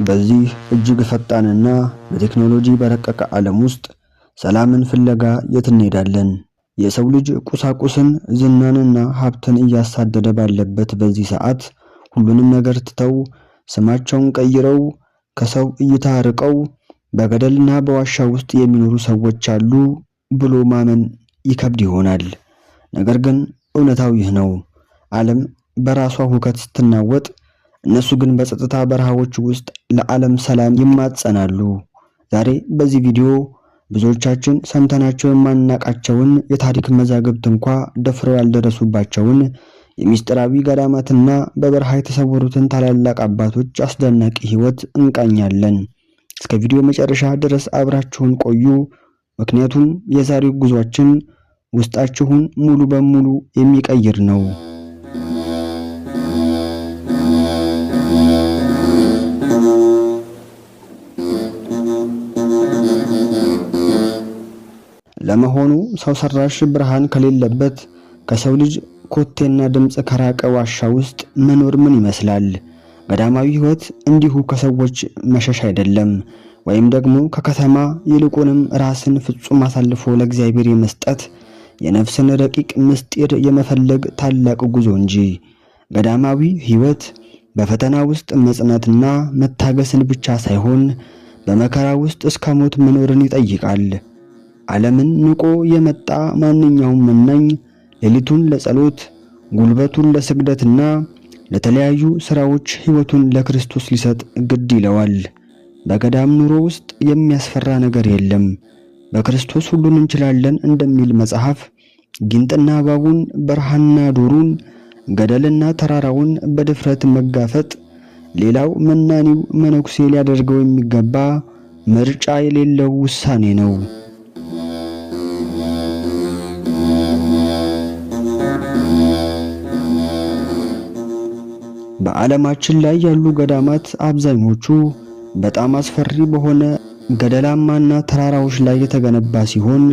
በዚህ እጅግ ፈጣንና በቴክኖሎጂ በረቀቀ ዓለም ውስጥ ሰላምን ፍለጋ የት እንሄዳለን? የሰው ልጅ ቁሳቁስን ዝናንና ሀብትን እያሳደደ ባለበት በዚህ ሰዓት ሁሉንም ነገር ትተው ስማቸውን ቀይረው ከሰው እይታ ርቀው በገደልና በዋሻ ውስጥ የሚኖሩ ሰዎች አሉ ብሎ ማመን ይከብድ ይሆናል። ነገር ግን እውነታው ይህ ነው። ዓለም በራሷ ሁከት ስትናወጥ እነሱ ግን በጸጥታ በረሃዎች ውስጥ ለዓለም ሰላም ይማጸናሉ። ዛሬ በዚህ ቪዲዮ ብዙዎቻችን ሰምተናቸው የማናቃቸውን የታሪክ መዛግብት እንኳ ደፍረው ያልደረሱባቸውን የሚስጥራዊ ገዳማትና በበረሃ የተሰወሩትን ታላላቅ አባቶች አስደናቂ ሕይወት እንቃኛለን። እስከ ቪዲዮ መጨረሻ ድረስ አብራችሁን ቆዩ። ምክንያቱም የዛሬው ጉዟችን ውስጣችሁን ሙሉ በሙሉ የሚቀይር ነው። ለመሆኑ ሰው ሰራሽ ብርሃን ከሌለበት ከሰው ልጅ ኮቴና ድምጽ ከራቀ ዋሻ ውስጥ መኖር ምን ይመስላል? ገዳማዊ ሕይወት እንዲሁ ከሰዎች መሸሽ አይደለም፣ ወይም ደግሞ ከከተማ ይልቁንም ራስን ፍጹም አሳልፎ ለእግዚአብሔር የመስጠት የነፍስን ረቂቅ ምስጢር የመፈለግ ታላቅ ጉዞ እንጂ። ገዳማዊ ሕይወት በፈተና ውስጥ መጽናትና መታገስን ብቻ ሳይሆን በመከራ ውስጥ እስከ ሞት መኖርን ይጠይቃል። ዓለምን ንቆ የመጣ ማንኛውም መናኝ ሌሊቱን ለጸሎት፣ ጉልበቱን ለስግደትና ለተለያዩ ሥራዎች ሕይወቱን ለክርስቶስ ሊሰጥ ግድ ይለዋል። በገዳም ኑሮ ውስጥ የሚያስፈራ ነገር የለም። በክርስቶስ ሁሉን እንችላለን እንደሚል መጽሐፍ ጊንጥና እባቡን፣ በረሃና ዱሩን፣ ገደልና ተራራውን በድፍረት መጋፈጥ ሌላው መናኒው መነኩሴ ሊያደርገው የሚገባ ምርጫ የሌለው ውሳኔ ነው። በዓለማችን ላይ ያሉ ገዳማት አብዛኞቹ በጣም አስፈሪ በሆነ ገደላማና ተራራዎች ላይ የተገነባ ሲሆን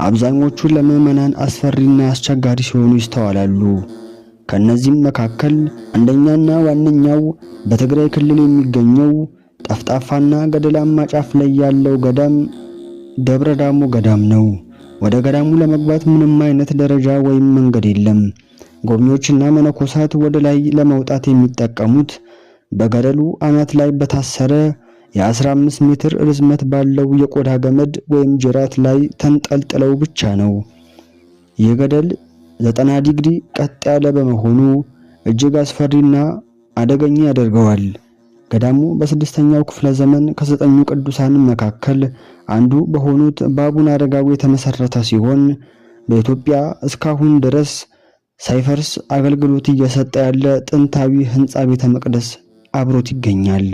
አብዛኞቹ ለምዕመናን አስፈሪና አስቸጋሪ ሲሆኑ ይስተዋላሉ። ከነዚህም መካከል አንደኛና ዋነኛው በትግራይ ክልል የሚገኘው ጠፍጣፋና ገደላማ ጫፍ ላይ ያለው ገዳም ደብረ ዳሞ ገዳም ነው። ወደ ገዳሙ ለመግባት ምንም አይነት ደረጃ ወይም መንገድ የለም። ጎብኚዎችና መነኮሳት ወደ ላይ ለመውጣት የሚጠቀሙት በገደሉ አናት ላይ በታሰረ የ15 ሜትር ርዝመት ባለው የቆዳ ገመድ ወይም ጅራት ላይ ተንጠልጥለው ብቻ ነው። ይህ ገደል 90 ዲግሪ ቀጥ ያለ በመሆኑ እጅግ አስፈሪና አደገኛ ያደርገዋል። ገዳሙ በ6ኛው ክፍለ ዘመን ከ9ኙ ቅዱሳን መካከል አንዱ በሆኑት በአቡነ አረጋዊ የተመሰረተ ሲሆን በኢትዮጵያ እስካሁን ድረስ ሳይፈርስ አገልግሎት እየሰጠ ያለ ጥንታዊ ሕንጻ ቤተ መቅደስ አብሮት ይገኛል።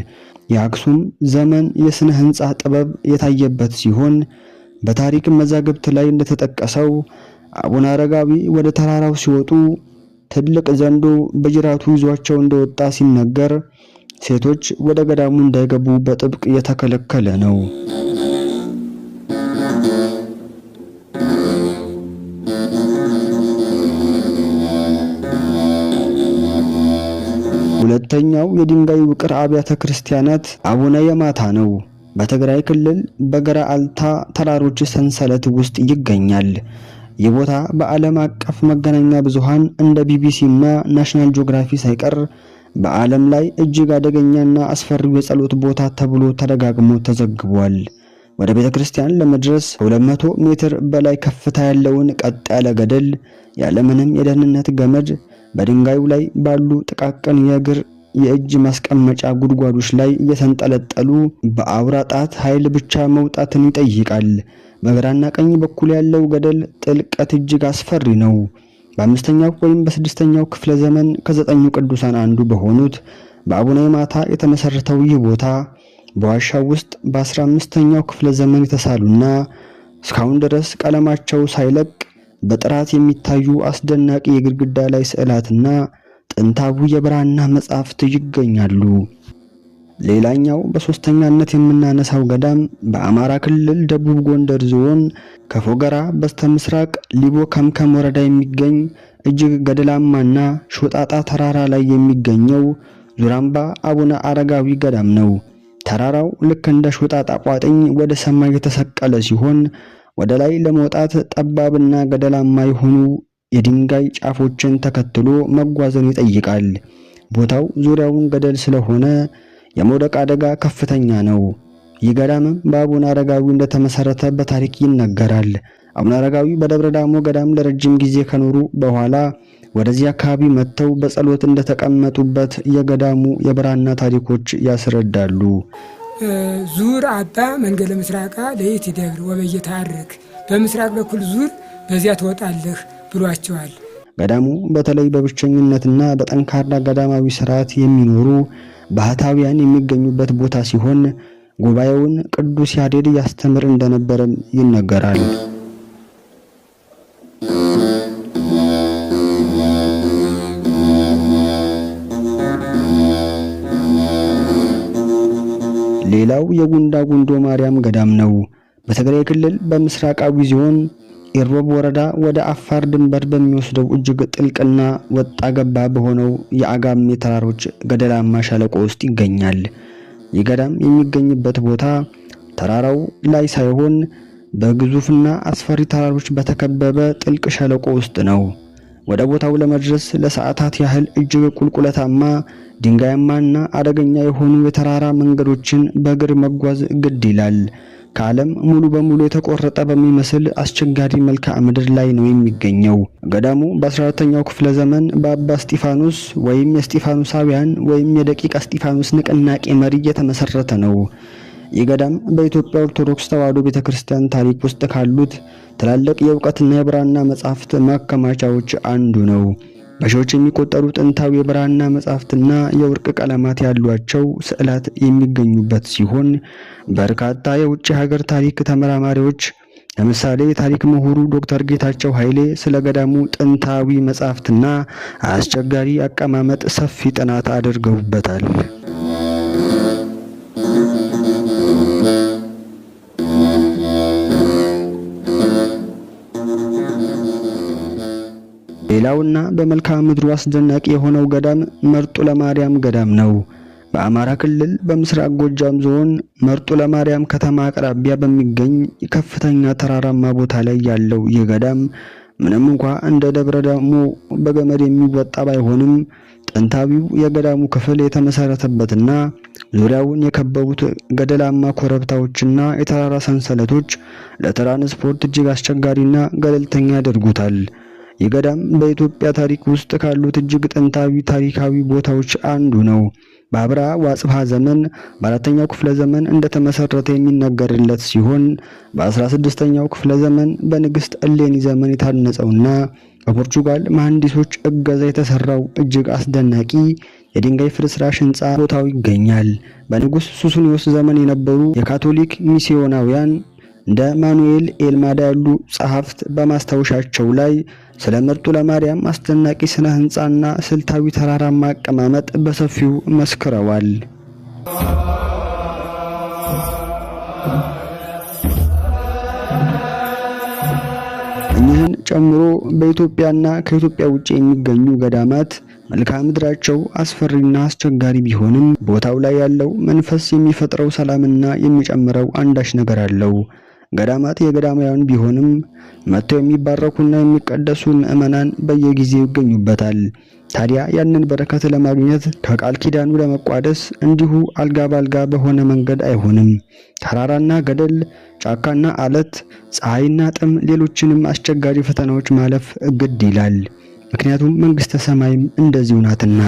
የአክሱም ዘመን የሥነ ሕንጻ ጥበብ የታየበት ሲሆን በታሪክ መዛግብት ላይ እንደተጠቀሰው አቡነ አረጋዊ ወደ ተራራው ሲወጡ ትልቅ ዘንዶ በጅራቱ ይዟቸው እንደወጣ ሲነገር ሴቶች ወደ ገዳሙ እንዳይገቡ በጥብቅ የተከለከለ ነው። ሁለተኛው የድንጋይ ውቅር አብያተ ክርስቲያናት አቡነ የማታ ነው። በትግራይ ክልል በገራአልታ ተራሮች ሰንሰለት ውስጥ ይገኛል። ይህ ቦታ በዓለም አቀፍ መገናኛ ብዙሃን እንደ ቢቢሲ እና ናሽናል ጂኦግራፊ ሳይቀር በዓለም ላይ እጅግ አደገኛና አስፈሪው የጸሎት ቦታ ተብሎ ተደጋግሞ ተዘግቧል። ወደ ቤተ ክርስቲያን ለመድረስ 200 ሜትር በላይ ከፍታ ያለውን ቀጥ ያለ ገደል ያለምንም የደህንነት ገመድ በድንጋዩ ላይ ባሉ ጥቃቅን የእጅ ማስቀመጫ ጉድጓዶች ላይ እየተንጠለጠሉ በአውራ ጣት ኃይል ብቻ መውጣትን ይጠይቃል። በግራና ቀኝ በኩል ያለው ገደል ጥልቀት እጅግ አስፈሪ ነው። በ5ኛው ወይም በ6ኛው ክፍለ ዘመን ከ9ኙ ቅዱሳን አንዱ በሆኑት በአቡነ የማታ የተመሰረተው ይህ ቦታ በዋሻው ውስጥ በ15ኛው ክፍለ ዘመን የተሳሉና እስካሁን ድረስ ቀለማቸው ሳይለቅ በጥራት የሚታዩ አስደናቂ የግድግዳ ላይ ስዕላትና ጥንታዊ የብራና መጻሕፍት ይገኛሉ። ሌላኛው በሶስተኛነት የምናነሳው ገዳም በአማራ ክልል ደቡብ ጎንደር ዞን ከፎገራ በስተምስራቅ ሊቦ ከምከም ወረዳ የሚገኝ እጅግ ገደላማና ሾጣጣ ተራራ ላይ የሚገኘው ዙራምባ አቡነ አረጋዊ ገዳም ነው። ተራራው ልክ እንደ ሾጣጣ ቋጥኝ ወደ ሰማይ የተሰቀለ ሲሆን ወደ ላይ ለመውጣት ጠባብና ገደላማ የሆኑ የድንጋይ ጫፎችን ተከትሎ መጓዝን ይጠይቃል። ቦታው ዙሪያውን ገደል ስለሆነ የመውደቅ አደጋ ከፍተኛ ነው። ይህ ገዳምም በአቡነ አረጋዊ እንደተመሰረተ በታሪክ ይነገራል። አቡነ አረጋዊ በደብረ ዳሞ ገዳም ለረጅም ጊዜ ከኖሩ በኋላ ወደዚህ አካባቢ መጥተው በጸሎት እንደተቀመጡበት የገዳሙ የብራና ታሪኮች ያስረዳሉ። ዙር አባ መንገለ ምስራቃ ለይት ይደብር ወበየታርክ፣ በምስራቅ በኩል ዙር በዚያ ትወጣለህ ብሏቸዋል። ገዳሙ በተለይ በብቸኝነትና በጠንካራ ገዳማዊ ስርዓት የሚኖሩ ባህታውያን የሚገኙበት ቦታ ሲሆን ጉባኤውን ቅዱስ ያሬድ ያስተምር እንደነበረም ይነገራል። ሌላው የጉንዳ ጉንዶ ማርያም ገዳም ነው። በትግራይ ክልል በምስራቃዊ ዞን ኢሮብ ወረዳ ወደ አፋር ድንበር በሚወስደው እጅግ ጥልቅና ወጣ ገባ በሆነው የአጋሜ ተራሮች ገደላማ ሸለቆ ውስጥ ይገኛል። ይህ ገዳም የሚገኝበት ቦታ ተራራው ላይ ሳይሆን በግዙፍና አስፈሪ ተራሮች በተከበበ ጥልቅ ሸለቆ ውስጥ ነው። ወደ ቦታው ለመድረስ ለሰዓታት ያህል እጅግ ቁልቁለታማ ድንጋያማና አደገኛ የሆኑ የተራራ መንገዶችን በእግር መጓዝ ግድ ይላል። ከዓለም ሙሉ በሙሉ የተቆረጠ በሚመስል አስቸጋሪ መልክዓ ምድር ላይ ነው የሚገኘው። ገዳሙ በ14ኛው ክፍለ ዘመን በአባ እስጢፋኖስ ወይም የእስጢፋኖሳውያን ወይም የደቂቀ እስጢፋኖስ ንቅናቄ መሪ የተመሰረተ ነው። ይህ ገዳም በኢትዮጵያ ኦርቶዶክስ ተዋሕዶ ቤተክርስቲያን ታሪክ ውስጥ ካሉት ትላልቅ የእውቀትና የብራና መጻሕፍት ማከማቻዎች አንዱ ነው። በሺዎች የሚቆጠሩ ጥንታዊ የብራና መጻሕፍትና የወርቅ ቀለማት ያሏቸው ስዕላት የሚገኙበት ሲሆን በርካታ የውጭ ሀገር ታሪክ ተመራማሪዎች ለምሳሌ የታሪክ ምሁሩ ዶክተር ጌታቸው ኃይሌ ስለ ገዳሙ ጥንታዊ መጻሕፍትና አስቸጋሪ አቀማመጥ ሰፊ ጥናት አድርገውበታል። ሌላውና በመልክዓ ምድሩ አስደናቂ የሆነው ገዳም መርጡ ለማርያም ገዳም ነው። በአማራ ክልል በምስራቅ ጎጃም ዞን መርጡ ለማርያም ከተማ አቅራቢያ በሚገኝ ከፍተኛ ተራራማ ቦታ ላይ ያለው ይህ ገዳም ምንም እንኳ እንደ ደብረ ዳሞ በገመድ የሚወጣ ባይሆንም ጥንታዊው የገዳሙ ክፍል የተመሰረተበትና ዙሪያውን የከበቡት ገደላማ ኮረብታዎችና የተራራ ሰንሰለቶች ለትራንስፖርት እጅግ አስቸጋሪና ገለልተኛ ያደርጉታል። ይህ ገዳም በኢትዮጵያ ታሪክ ውስጥ ካሉት እጅግ ጥንታዊ ታሪካዊ ቦታዎች አንዱ ነው። በአብርሃ ወአጽብሃ ዘመን በ4ኛው ክፍለ ዘመን እንደተመሰረተ የሚነገርለት ሲሆን በ16ኛው ክፍለ ዘመን በንግስት እሌኒ ዘመን የታነጸውና በፖርቹጋል መሐንዲሶች እገዛ የተሰራው እጅግ አስደናቂ የድንጋይ ፍርስራሽ ህንጻ ቦታው ይገኛል። በንጉስ ሱስንዮስ ዘመን የነበሩ የካቶሊክ ሚስዮናውያን እንደ ማኑኤል ኤልማዳ ያሉ ጸሐፍት በማስታወሻቸው ላይ ስለ መርጡ ለማርያም አስደናቂ ስነ ህንጻና ስልታዊ ተራራማ አቀማመጥ በሰፊው መስክረዋል። እኚህን ጨምሮ በኢትዮጵያና ከኢትዮጵያ ውጭ የሚገኙ ገዳማት መልክዓ ምድራቸው አስፈሪና አስቸጋሪ ቢሆንም ቦታው ላይ ያለው መንፈስ የሚፈጥረው ሰላምና የሚጨምረው አንዳች ነገር አለው። ገዳማት የገዳማውያን ቢሆንም መጥተው የሚባረኩና የሚቀደሱ ምዕመናን በየጊዜው ይገኙበታል። ታዲያ ያንን በረከት ለማግኘት ከቃል ኪዳኑ ለመቋደስ እንዲሁ አልጋ ባልጋ በሆነ መንገድ አይሆንም። ተራራና ገደል፣ ጫካና አለት፣ ፀሐይና ጥም፣ ሌሎችንም አስቸጋሪ ፈተናዎች ማለፍ ግድ ይላል። ምክንያቱም መንግስተ ሰማይም እንደዚሁ ናትና።